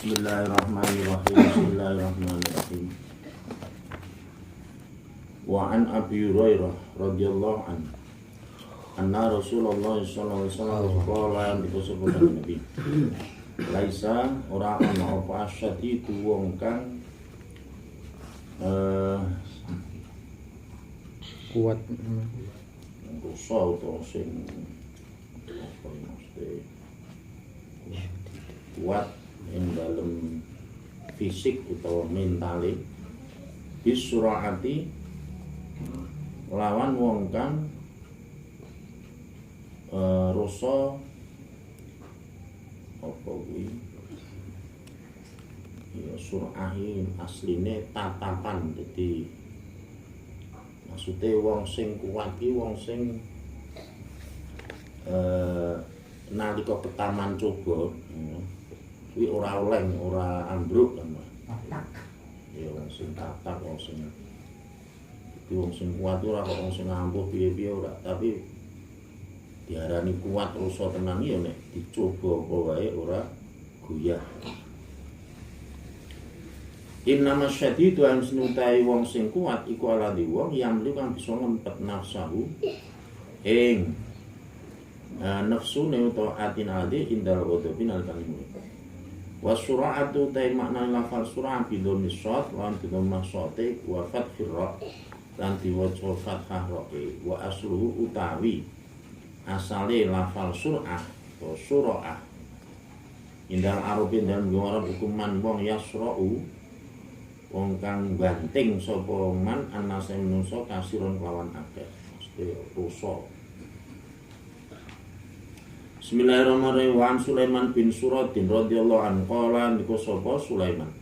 Bismillahirrahmanirrahim. Wa an Abi Hurairah radhiyallahu anhu anna Rasulullah sallallahu alaihi wasallam qala bi sabda Nabi laisa ora ana apa asyadi wong kang kuat rusa utawa sing apa mesti kuat ing dalem fisik utawa mentale bisurahati lawan wong kang rasa apa kuwi ya surahin asline tatapan. Dadi maksude wong sing kuat iki wong sing nalika pertaman coba kuwi ora oleng, ora ambruk kan. Ya wong sing tatap, wong sing kuat ora kok wong sing ampuh piye-piye ora, tapi diarani kuat rasa tenan ya nek dicoba apa wae ora goyah. Innama syadidu an sinutai wong sing kuat iku aladi wong yang kang bisa ngempet nafsahu ing nafsu ne utawa atin ade indal ghadabi nal kalimu. Wasura'atu tay makna lafal surah bidon nisot lan bidon masote wa fathir ra lan diwaca fathah ra wa asluhu utawi asale lafal surah atau surah indal arabin dan ngorab hukuman wong yasra'u wong kang banting sapa man anase menungso kasiron kelawan akeh mesti rusa. Bismillahirrahmanirrahim. Wa Sulaiman bin Suradin radhiyallahu anhu qala niku sapa Sulaiman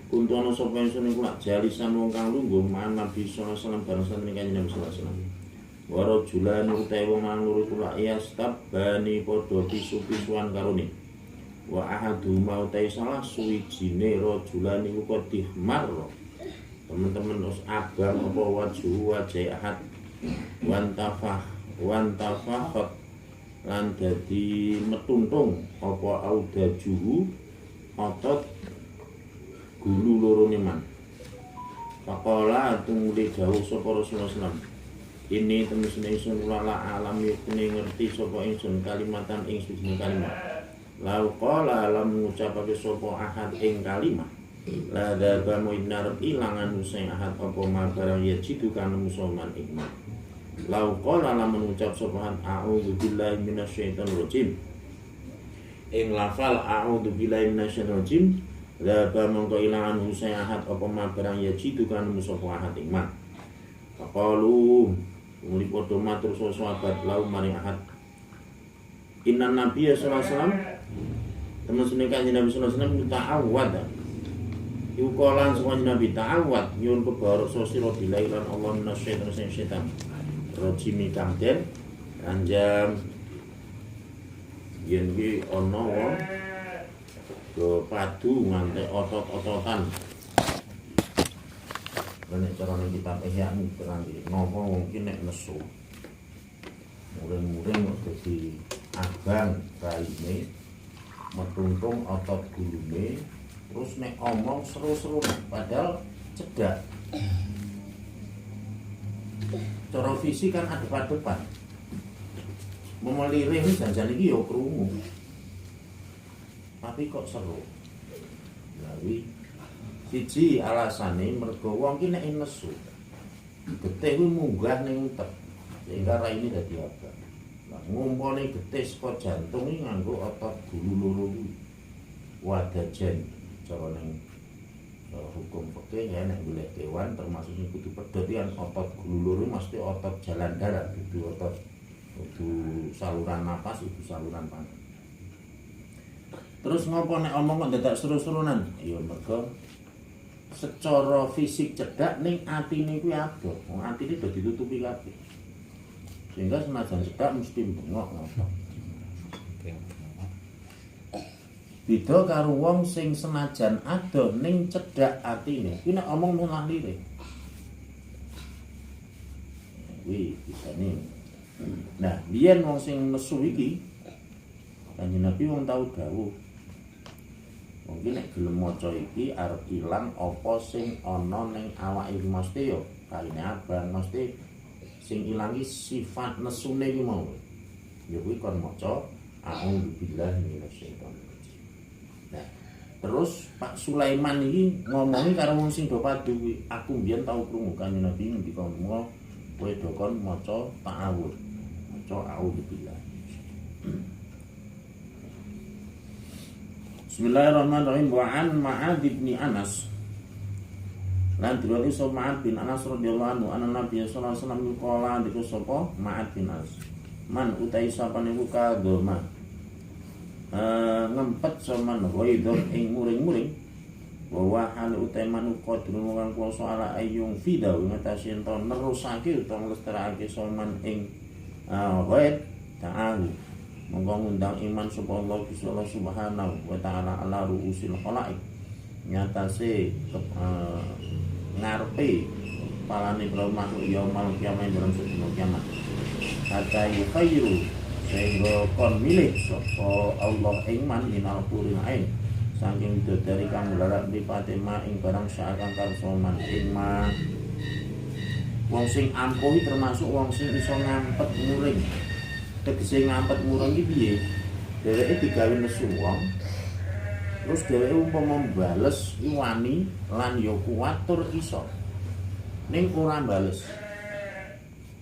kuntono sapa ingsun iku lak jalisan wong kang lungguh man Nabi sallallahu alaihi wasallam bareng santen kanjeng Nabi sallallahu alaihi wasallam wa rajulan utawa wong lanang iku lak yastabani padha pisu-pisuan karone wa ahadu mautai salah suwijine rajulan iku kodihmar teman-teman us abang apa wajah ahad wantafah lan dadi metuntung apa audajuhu otot gulu lorone man. Faqala tumuli dawuh sapa Rasulullah sallallahu alaihi wasallam ini temen ingsun wala alam yakune ngerti sapa ingsun kalimatan ing suci kalimat lau qala alam ngucapake sapa ahad ing kalimat la daba muinar ilangan usai ahad apa mabarang ya jitu kan musulman ikman. Lau qala lamun ngucap sapa a'udzu billahi minasyaitonir rajim ing lafal a'udzu billahi minasyaitonir rajim la ba mongko ilangan usai ahad apa mabarang ya jitu kan musulman ahad ikman. Faqalu muli padha matur sahabat lau maring ahad inna nabiyya sallallahu alaihi wasallam temen seneng Nabi sallallahu alaihi wasallam ta'awwad iku kolan sing Nabi ta'awwad nyuwun kebarok sira billahi lan Allah minasyaitonir syaitan rojimi kang den anjam yen ki ana wong do padu nganti otot-ototan. Nek carane kitab Ihya terangke napa wong ki nek nesu muring-muring kok dadi abang raine metuntung otot gulune terus nek omong seru-seru padahal cedak. Cara fisik kan adep-adepan. Memelirih janjan iki ya krungu. Tapi kok seru. Lawi siji alasane mergo wong ki nek nesu. Getih kuwi munggah ning utek. Sehingga raine dadi abang. Lah ngumpulne getih saka jantung iki nganggo otot gulu loro kuwi. Wadajen cara ning hukum fikih ya nek golek kewan termasuk sing kudu pedhotian otot gulu loro mesti otot jalan darat, kudu otot saluran napas, kudu saluran panas. Terus ngopo nek omong kok dadak seru-serunan? Ya mergo secara fisik cedak ning atine kuwi adoh. Wong atine do ditutupi kabeh. Sehingga senajan cedak mesti bengok ngono. Beda karo wong sing senajan adoh ning cedhak atine, kuwi nek omong mulah lire. Kuwi bisane. Nah, biyen wong sing nesu iki Kanjeng Nabi wong tau dawuh. Wong iki nek gelem maca iki arep ilang apa sing ana ning awake mesti yo kaine abang mesti sing ilangi sifat nesune iki mau. Ya kuwi kon maca a'udzu billahi minasyaitonir rajim. Nah, terus Pak Sulaiman iki ngomongi karo wong sing do padu kuwi, aku mbiyen tau krungu Kanjeng Nabi ngendika kowe do kon maca ta'awudz. Maca a'udzu billahi. Bismillahirrahmanirrahim. Wa an Ma'ad bin Anas. Lan diriwayatkan sapa Ma'ad bin Anas radhiyallahu anhu anna Nabi sallallahu alaihi wasallam qala diku sapa Ma'ad bin Anas. Man utai sapa niku kadoma. Ngempet sama ghaidon ing muring-muring. Wa hal utai man qadrun kang kuwasa ala ayung fida ngatasi ento nerusake utawa nglestarake soman ing ghaid ta'alu. Monggo ngundang iman sapa Allah Subhanahu wa taala ala ruusil khalaik nyatase ngarepe palane para makhluk yaumul kiamat dalam sedina kiamat kata yukhayru sehingga kon milih sapa Allah iman minal quril ain saking dari kang larat di Fatima ing barang saakang karsoman iman wong sing ampuh termasuk wong sing iso ngampet muring. Tegese ngampet murung iki piye? Dheweke digawe nesu wong. Terus dheweke umpama mbales wani lan ya kuat tur iso. Ning ora mbales.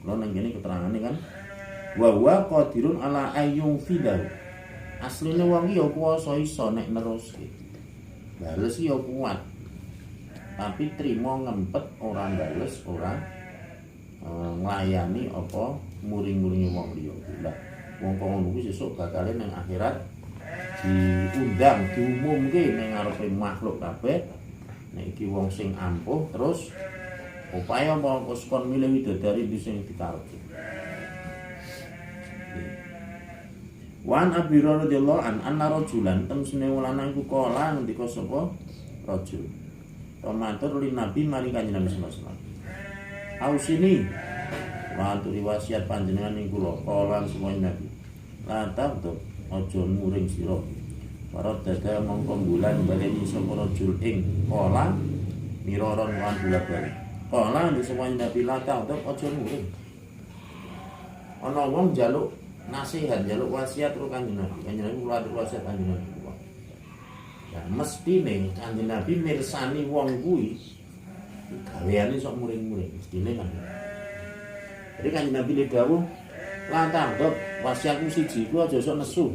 Lho nang kene keterangane kan wa qadirun ala ayyung fidau. Asline wong iki ya kuwasa iso nek neruske. Bales ya kuat. Tapi trimo ngempet ora mbales ora nglayani apa muring-muringe wong liya. Lah wong kok ngono kuwi sesuk bakale nang akhirat diundang diumumke ning ngarepe makhluk kabeh. Nek iki wong sing ampuh terus upaya apa kon milih widodari sing dikarepe. Wan Abi Hurairah radhiyallahu anna rajulan temsene lanang iku kala ngendika sapa rajul. Tomatur li Nabi mari Kanjeng Nabi sallallahu alaihi wasallam. Ausini maturi wasiat panjenengan ing kula kala semono Nabi. La tabdu aja muring sira. Para dada mongko bulan baleni sapa rajul ing kala miroron lan bolak-balik. Kala di semono Nabi la tabdu aja muring. Ana wong njaluk nasihat, njaluk wasiat karo Kanjeng Nabi. Kanjeng Nabi kula atur wasiat Kanjeng Nabi. Nah, mestine Kanjeng Nabi mirsani wong kuwi gaweane sok muring-muring mestine kan. Jadi Kanjeng Nabi le dawuh, "Lan tanggep wasiatku siji ku aja sok nesu."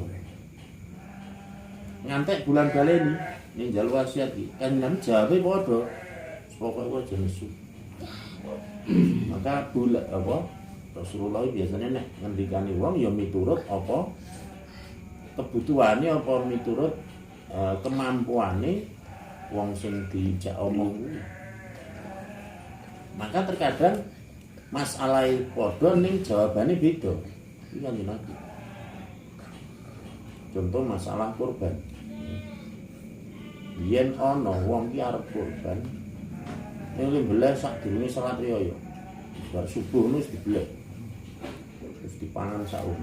Ngantek bulan baleni ning njaluk wasiat iki. Kanjeng Nabi jawabe padha, "Pokoke aja nesu." Maka bulan apa? Rasulullah biasanya nek ngendikani wong ya miturut apa kebutuhane apa miturut kemampuane wong sing dijak omong kuwi. Maka terkadang masalah padha ning jawabane beda. Iki kan Nabi. Contoh masalah kurban. Yen ana wong ki arep kurban, ning lembelah sadurunge salat riyaya. Bar subuh wis dibeleh. Terus dipangan saum.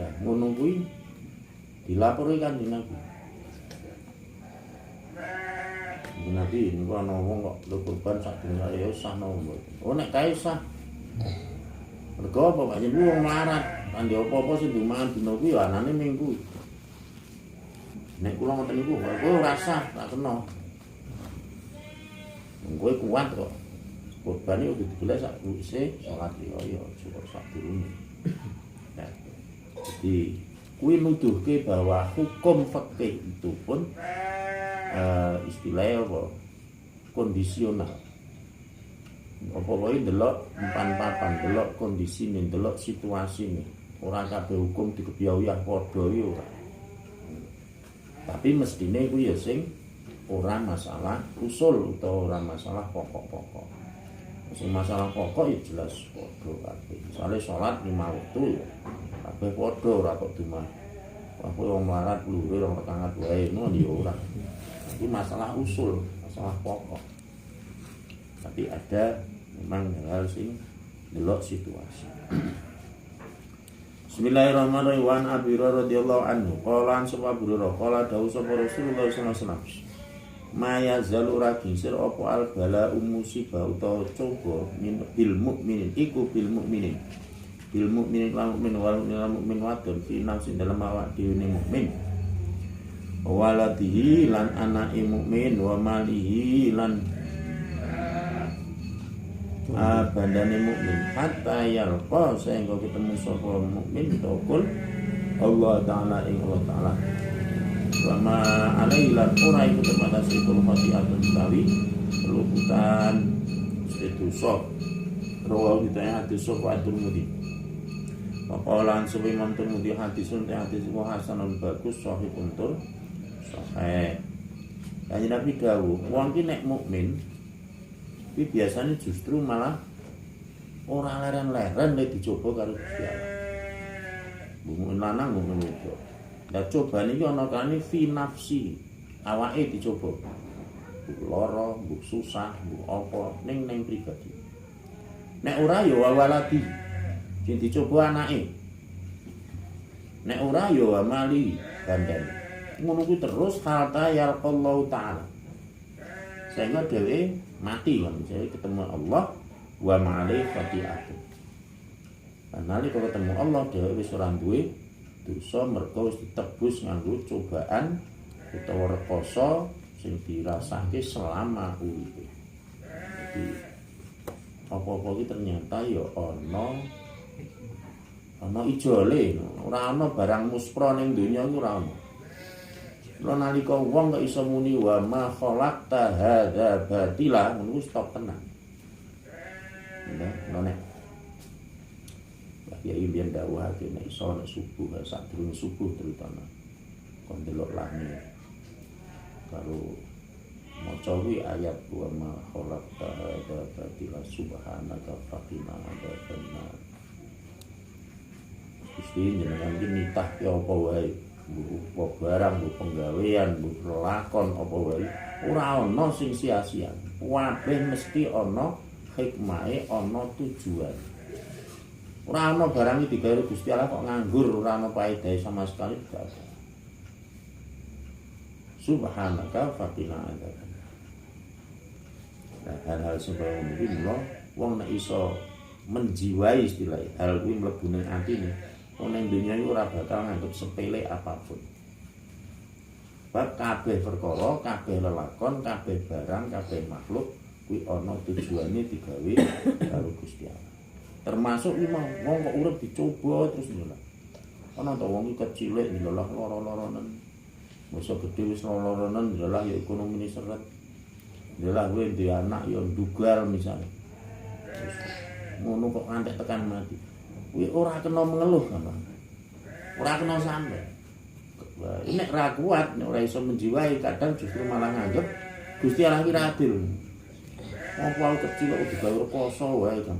Nah, ngono kuwi dilapori Kanjeng Nabi. Nabi niku ana wong kok lho kurban sak dina ya sah nopo. Oh nek kae sah. Mergo apa Pak jenenge wong melarat, kan dia apa-apa sing dimangan dina kuwi ya anane ning kuwi. Nek kula ngoten niku, kowe ora sah, tak kena. Kowe kuat kok. Kurban iki kudu dibeleh sak wise salat riyaya cukup sak durunge. Nah, jadi kuwi nuduhke bahwa hukum fikih itu pun istilahnya apa kondisional. Apa wae ndelok empan-papan, ndelok kondisine, ndelok situasine. Ora kabeh hukum dikebiayah padha ya ora. Tapi mestine kuwi ya sing ora masalah usul utawa ora masalah pokok-pokok. Sing masalah pokok ya jelas padha kabeh. Misale salat 5 wektu ya kabeh padha ora kok cuma aku wong melarat lure wong tekangat wae ngono ya ora. Ini masalah usul, masalah pokok. Tapi ada memang hal sing delok situasi. Bismillahirrahmanirrahim. Wa an Abi Hurairah radhiyallahu anhu qala an sapa Abu Hurairah qala dawuh sapa Rasulullah sallallahu alaihi wasallam maya zalu ragisir apa al bala musibah utawa coba bil mukminin iku bil mukminin lan mukmin wal mukmin wadon fi nafsin dalam awak dhewe mukmin waladihi lan anake mukmin wa malihi lan bandane mukmin hatta yalqa sehingga ketemu sapa mukmin tokul Allah taala ing Allah taala wa ma alailan ora iku terbatas itu khati'atun tawi peluputan itu sok rawa kita hadis sok At-Tirmidzi Papalan sebagai Imam Tirmidzi hadisun hadis wa hasanun bagus sahih untur sahih. Kanjeng Nabi dawuh, wong ki nek mukmin iki biasane justru malah ora leren-leren nek dicoba karo Gusti Allah. Mukmin lanang mukmin wedok. Lah cobane iki ana kane fi nafsi, awake dicoba. Mbok lara, mbok susah, mbok apa ning pribadi. Nek ora ya waladi. Sing dicoba anake. Nek ora ya mali bandane. Ngono kuwi terus hatta yalqallahu taala. Sehingga dhewe mati kan, jadi ketemu Allah wa ma'alai khati'atun. Nali kalau ketemu Allah dhewe wis ora duwe dosa mergo wis ditebus nganggo cobaan utawa rekoso sing dirasake selama uripe. Jadi apa-apa iki ternyata ya ana ijole, ora ana barang muspra ning donya iku ora ana. Lan nalika wong kok iso muni wa ma khalaqta hadza batila, ngono stop tenan. Nek ya imbian dawuhake nek iso nek subuh sadurunge subuh terutama kon delok langit karo maca kuwi ayat wa ma khalaqta hadza batila subhanaka faqina adzabannar. Gusti jenengan iki nitah ki apa wae, mbok barang, mbok penggawean, mbok lakon apa wae, ora ana sing sia-sia. Kabeh mesti ana hikmahe, ana tujuan. Ora ana barang iki digawe Gusti Allah kok nganggur, ora ana paedahe sama sekali tidak ada. Subhanaka faqina adzabannar. Nah, hal-hal seperti ini lho, wong nek iso menjiwai istilah hal kuwi mlebu ning atine. Wong ning dunya iki ora bakal nganggep sepele apapun. Bab kabeh perkara, kabeh lelakon, kabeh barang, kabeh makhluk kuwi ana tujuane digawe karo Gusti Allah. Termasuk iki mau wong kok urip dicoba terus ndelok. Ana to wong iki kecilik ndelok lara-laranen. Masa gedhe wis lara-laranen ndelok ya ekonomine seret. Ndelok kowe duwe anak ya ndugal misalnya. Ngono kok ngantek tekan mati. Kuwi ora kena mengeluh kan. Ora kena sampe. Nek ra kuat, nek ora iso menjiwai, kadang justru malah nganggep Gusti Allah ki adil. Apa kecil kok digawe rekoso wae kan.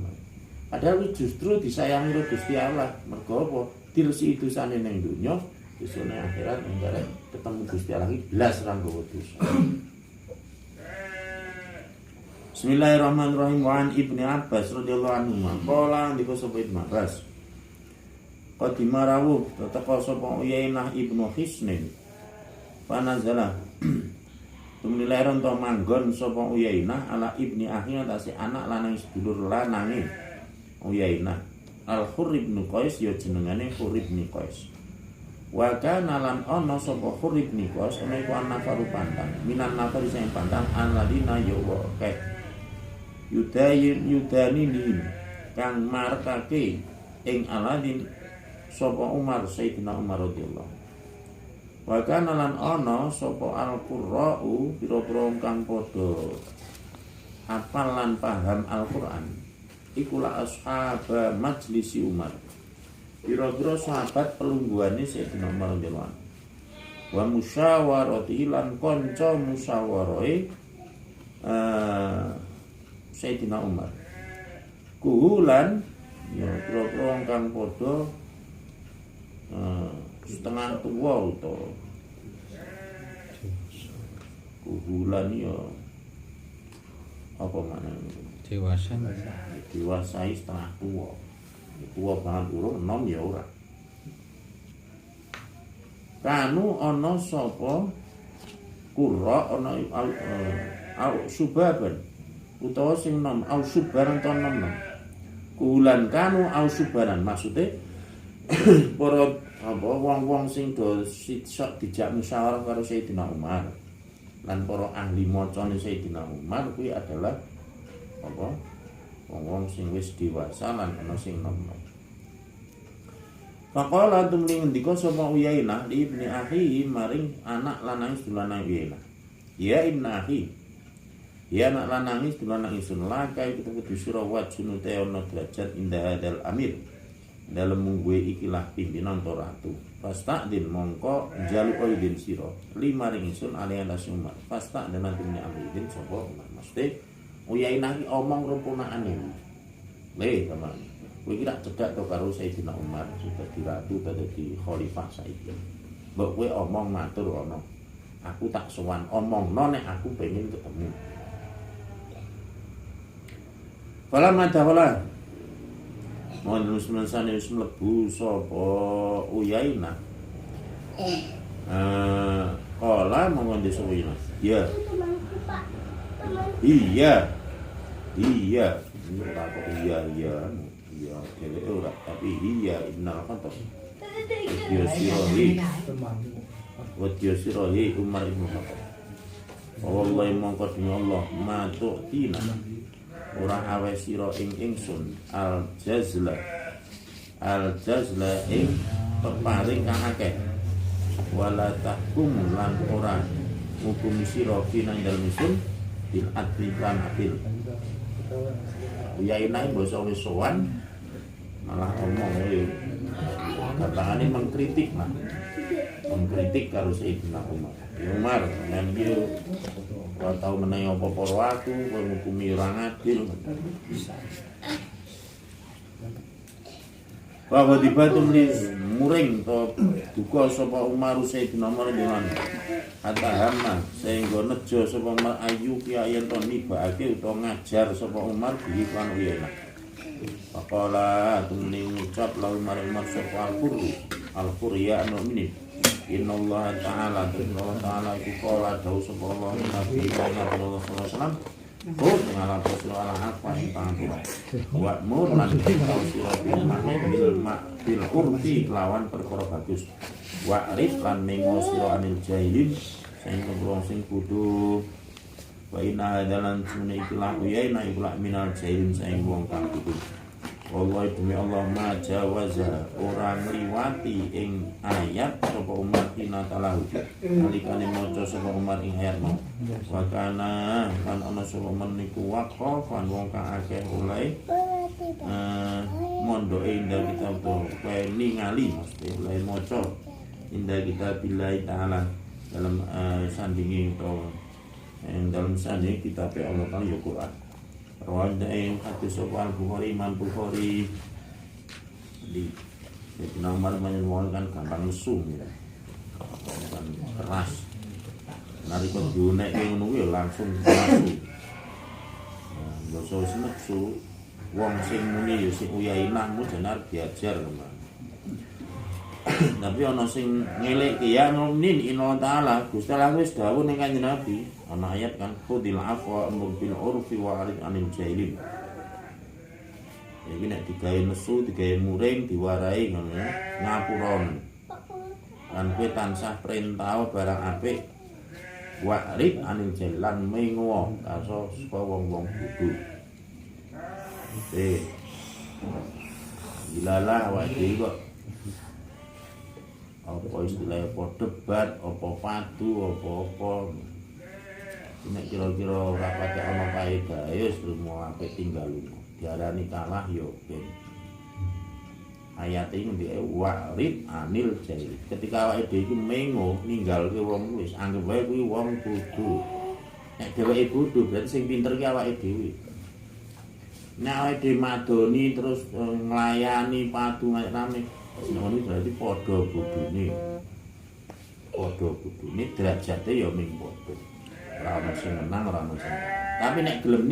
Padahal justru disayangi oleh Gusti Allah. Mergo apa? Diresi dosane ning donya, dosane akhirat nek ketemu Gusti Allah ki blas ra nggawa dosa. Bismillahirrahmanirrahim. Wa an Ibnu Abbas radhiyallahu anhu qala ndika sapa Ibnu Abbas qadima rawuh teteka sapa Uyainah Ibnu Hisnin panazala tumlilaron to manggon sapa Uyainah ala ibni akhi atase anak lanang sedulur lanange Uyainah Al-Hurr ibn Qais ya jenengane Hurr ibn Qais wa kana lan ana sapa Hurr ibn Qais ana iku anak karo pantang minan nafar sing pantang alladzina yawa yudani kang markake ing aladin sapa Umar Sayyidina Umar radhiyallahu. Wa kana lan ana sapa al-qurra'u pira-pira kang padha hafal lan paham Al-Qur'an. Iku la ashab majlisi Umar. Pira-pira sahabat pelungguhane Sayyidina Umar radhiyallahu. Wa musyawarati lan kanca musyawarahe Sayyidina Umar. Kuhulan ya kira-kira kang padha setengah tua utawa kuhulan ya apa maknane dewasai setengah tua banget urung enom ya ora kanu ana sapa qurra ana au subaban utawa sing nom au subaran to nom kulan kanu au subaran maksude para apa wong-wong sing do sok dijak musyawarah karo Sayyidina Umar lan para ahli macane Sayyidina Umar kuwi adalah apa wong-wong sing wis dewasa lan ana sing nom. Faqala tumli ngendika sapa Uyainah li ibni akhi maring anak lanang sedulurane Uyainah. Ya ibni akhi. Ya anak lanang sedulurane ingsun lakai kudu sira wajun te ana derajat indah hadal amir. Dalem mungguhe ikilah pimpinan to ratu. Fastaqdin mongko njaluk idin sira limaring ingsun aliyan Umar. Fastaqdin nanti amridin sapa Umar. Mesti Uyainah ki omong rumpunakane. Le teman. Kowe iki tak cedak to karo Sayyidina Umar sudah diratu dadi khalifah saiki. Mbok kowe omong matur ana. Aku tak sowan omongno nek aku pengen ketemu. Fala madawala. Mon musliman wis mlebu sapa Uyainah. Kala monggo desa Uyainah. Ya. Iya. Iya. Iya, kele ora tapi iya innal khatab. Sirahi Umar ibn Khattab. Wallahi mongko demi Allah matuk tina ora awe sira ing ingsun al jazla ing peparing kang akeh wala tahkum lan ora hukum sira nang dalem ingsun bil adli lan adil. Uyainah basa wis sowan malah omong katane mengkritik lah. Mengkritik karo Sayyidina Umar. Ya Umar, men iki ora tau menehi apa-apa karo aku, kowe ngukumi ora adil. Bahwa dibatum li muring to duka sapa Umar Sayyidina Umar lan hatta hamma sehingga nejo sapa Umar ayu kiyen to nibake utawa ngajar sapa Umar bi kan Uyainah. Faqala tumni ngucap lalu Umar sapa al-qur ya mu'minin. Innallaha ta'ala iku qala dawu sapa Allah Nabi Muhammad sallallahu alaihi wasallam. Kau mengalah persoalan apa yang panggil buat murlan kau sira bil urfi lawan perkara bagus wa'rif lan mengo sira anil jahilin sing wong sing kudu wa inna hadalan sunni ikilah Uyainah ikilah minal jahilin sing wong kang kudu. Wallahi demi Allah ma jawaza ora ngliwati ing ayat sapa Umar talahu nalikane maca sapa Umar ing ayat mau wa kana lan ana sapa meniku waqafan wong kang akeh oleh mondoke indah kita to kowe ningali mesti oleh maca indah kita billahi taala dalam sandingi to dalam sandingi kitab Allah Taala ya Quran. Rawain hadis soal Bukhari Imam Bukhari di nomor menyebutkan gampang mesum ya, kan keras. Nari kok diunek yang nunggu langsung langsung. Dosa senesu, wong sing muni sing Uyainah mu jenar diajar kemana. Tapi ana sing ngelek ya mu'min inna ta'ala Gusti Allah wis dawuh ning Kanjeng Nabi ana ayat kan khudil afwa amr bil urfi wa arid anil jahilin. Iki nek digawe nesu digawe muring diwarai ngono ya ngapuron. Lan kowe tansah perintah barang apik wa arid anil jahilan mengo kaso saka wong-wong bodho. Ilalah wa kok apa istilahnya apa debat, apa padu, apa nek kira-kira ora patek ana faedah ya semua apik tinggal diarani kalah ya ben ayat iki ndek warid anil jahil ketika awake dhewe iku mengo ninggalke wong wis anggap wae kuwi wong bodho nek dheweke bodho berarti sing pinter ki awake dhewe nek awake dhewe madoni terus nglayani padu rame ngono berarti padha bodhone. Padha bodhone derajate ya ming padha. Ora ono sing menang, ora ono sing. Tapi nek gelem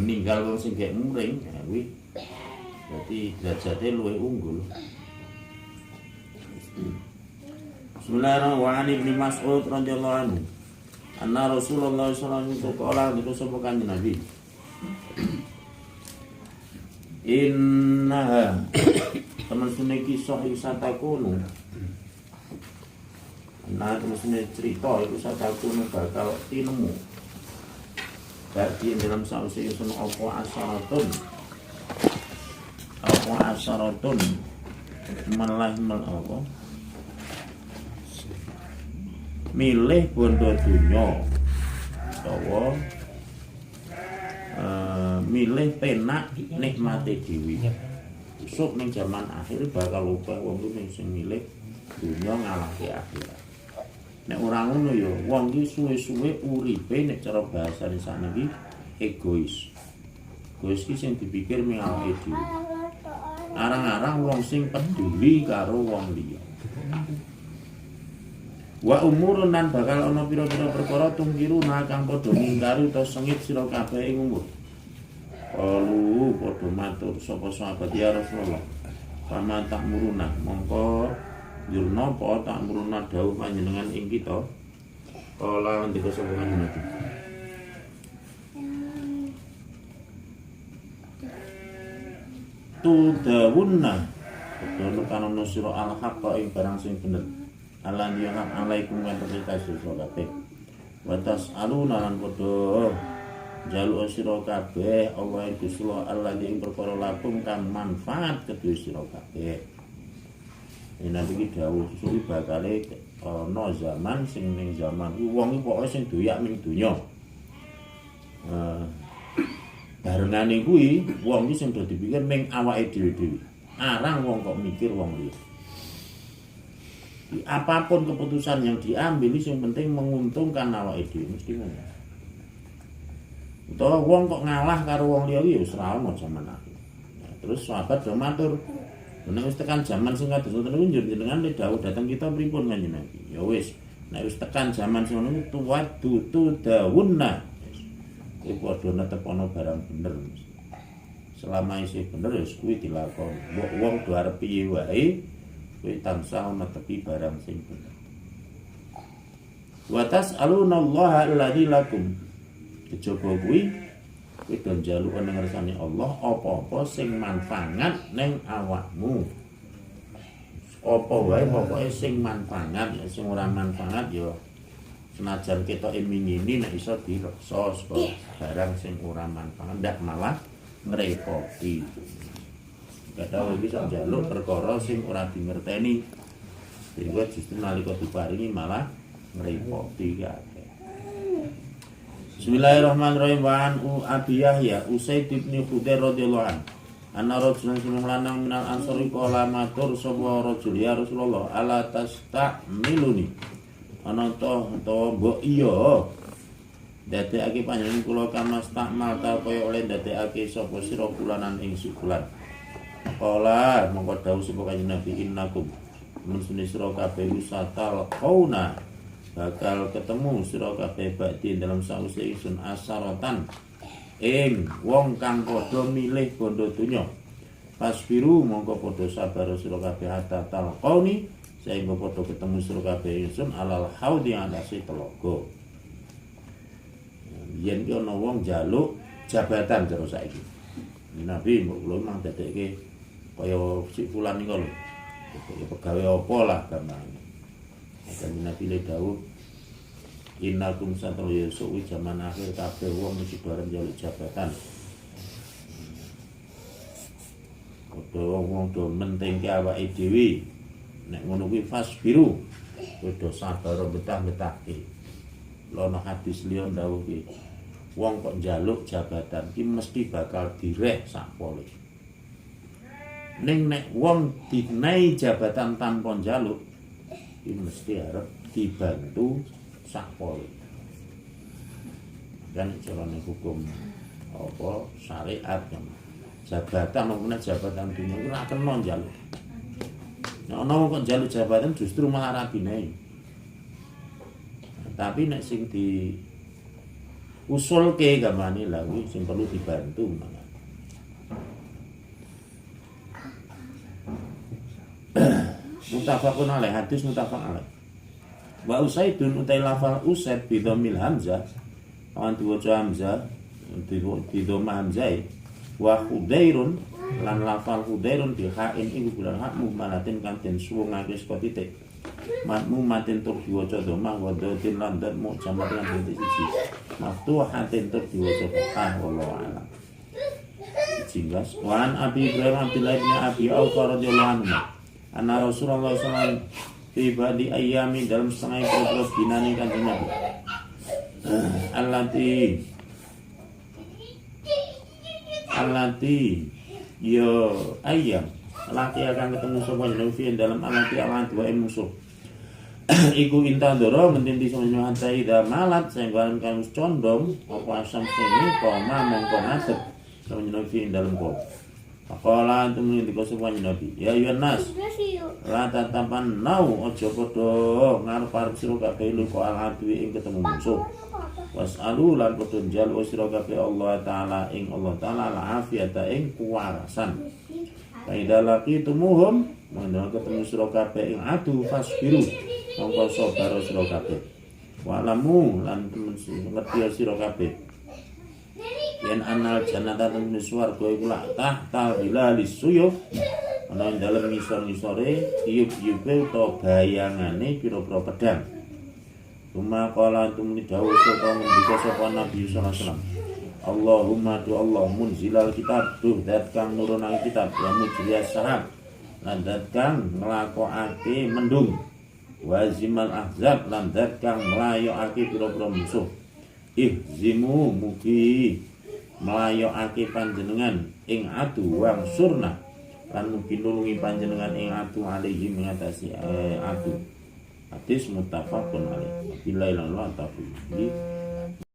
ninggal wong sing gek muring, kuwi berarti derajate luwih unggul. Bismillahirrahmanirrahim. Ibnu Mas'ud radhiyallahu anhu. Anna Rasulullah sallallahu alaihi wasallam qala itu sapa kanjeng Nabi. Innaha teman sune kisah isatakunu. Nah, teman sune cerita iku isatakunu bakal tinemu. Bagi dalam sausi sun apa asaratun malah apa milih bondo dunya utawa milih penak nikmate dhewe. Usuk ning jaman akhir bakal akeh wong sing milih dunya ngalahke akhirat. Nek ora ngono ya wong iki suwe-suwe uripe nek cara bahasane sakniki egois. Egois iki sing dipikir mung awake dhewe. Arang-arang wong sing peduli karo wong liya. Wa umurun nan bakal ana pira-pira perkara tungkiruna kang padha ngingkari utawa sengit sira kabeh ing umur. Kalu padha matur sapa sahabat ya Rasulullah. Pama tak muruna mongko yurna apa tak muruna dawuh panjenengan ing kita. Kala ndika sapa kanjeng Nabi. Tudawunna padha kanono sira al-haqqa ing barang sing bener. Allah diangkat alaikum wa ta'ala kabeh. Wa tas'aluna lan padha jaluk sira kabeh Allah Gusti Allah ing perkara lakum kang manfaat kedue sira kabeh. Nanti iki dawuh suwi bakale ana zaman sing ning zaman ku wong iki pokoke sing doyak ning donya. Barengane kuwi wong iki sing do dipikir ning awake dhewe-dhewe. Arang wong kok mikir wong liya. Apapun keputusan yang diambil yang penting menguntungkan awake dhewe mesti ngono. Utawa wong kok ngalah karo wong liya iki wis ora ono jaman akhir. Terus sahabat do matur, nek wis tekan jaman sing kados ngoten niku jenengan le dawuh dateng kita pripun kanjeng Nabi. Ya wis, nek wis tekan jaman sing ngono tuwadu dawunna. Iku padha netepono barang bener. Selama isih bener ya kuwi dilakoni. Mbok wong do arep piye wae kuwi tansah netepi barang sing bener. Wa tas'alunallaha alladzi lakum. Kejaba kuwi do njaluk nang ngersane Allah apa-apa sing manfaat ning awakmu. Apa wae pokoke sing manfaat, sing ora manfaat ya senajan ketoke mingini nek iso direksa saka barang sing ora manfaat ndak malah ngrepoti. Kadang iki sok njaluk perkara sing ora dingerteni. Sehingga justru nalika diparingi malah ngrepoti kabeh. Bismillahirrahmanirrahim. Wa an Abi Yahya Usaid bin Khudair radhiyallahu anhu. Ana rajulan sing lanang minal ansari qala matur sapa rajul ya Rasulullah ala tastamiluni. Ana to mbok iya dadekake panjenengan kula kamas takmal ta kaya oleh dadekake sapa sira kulanan ing sikulan. Qala mongko dawuh sapa kanjeng Nabi innakum munsune sira kabeh wisatal qauna bakal ketemu sira kabeh bakti dalam sause ingsun asaratan ing wong kang padha milih bondo donya. Pasbiru mongko padha sabar sira kabeh hatta talqauni sehingga padha ketemu sira kabeh ingsun alal haudi atase telaga. Yen ki ana wong njaluk jabatan terus saiki. Nabi mbok kula mang dadekke kaya si fulan niku lho. Pegawe apa lah gamane. Kan Nabi le dawuh innakum satul yusuk zaman akhir kabeh wong mesti bareng njaluk jabatan. Padha wong do mentingke awake dhewe. Nek ngono kuwi fasbiru kudu sabar betah-betahke. Lono hadis liya dawuh iki wong kok njaluk jabatan ki mesti bakal direh sakpole. Ning nek wong dinehi jabatan tanpa njaluk ki mesti arep dibantu sakpole. Dan carane hukum apa syariat kan jabatan maupun jabatan dunia ora kena njaluk. Nek ana wong kok njaluk jabatan justru malah ra dinehi. Tapi nek sing di usulke gamane lha kuwi sing perlu dibantu malah. muttafaqun alaih, hadis muttafaq alaih. Wa usaidun utai lafal usaid bidhamil hamzah awan diwaca hamzah bidhamma hamzah. Wa khudairun lan lafal khudairun bihain iku bulan hak muhmalatin kan den suwungake saka titik matmumatin tur diwaca dhamma wa dhatin lan dhat mu'jamah lan titik siji maftuhatin tur diwaca fathah wallahu a'lam. Jinggas wan Abi Ibrahim Abdullah bin Abi Aufa radhiyallahu anhu anna Rasulullah sallallahu alaihi wasallam tiba di ayami dalam setengah berapa dinani kanjeng Nabi alati yo ayam laki akan ketemu sapa Nabi dalam alati dua musuh iku intandoro ngenteni semenyo hantai da malat senggalan kalus condong apa asam sini koma mongko ngadep semenyo Nabi dalam kok. Faqala antum ngendika sapa Nabi, ya Yunas, la tatapan nau aja padha ngarep-arep sira kabeh lu kok alati ing ketemu musuh. Was'alu lan padha njaluk sira kabeh Allah taala ing Allah taala al-afiyata ing kuwarasan. Faida laqitumuhum menawa ketemu sira kabeh ing adu fasbiru mongko sabar sira kabeh. Wa'lamu lan temen ngerti sira kabeh yen anal jannata temen swarga iku lak tahta bilalis suyuf ana ing dalem ngisor-ngisore tiup-tiupe utawa bayangane pira-pira pedang. Cuma kala antum dawuh sapa ngendika sapa Nabi sallallahu alaihi wasallam. Allahumma tu Allah munzilal kitab duh dat kang nurunake kitab wa mujriyas sahab lan dat kang nglakokake mendung wazimal ahzab lan dat kang mlayokake pira-pira musuh. Ihzimu mugi melayokake panjenengan ing adu wang surna lan mugi nulungi panjenengan ing adu alihi mengatasi adu. Hadis muttafaqun alaih. Billahi la ilaha illa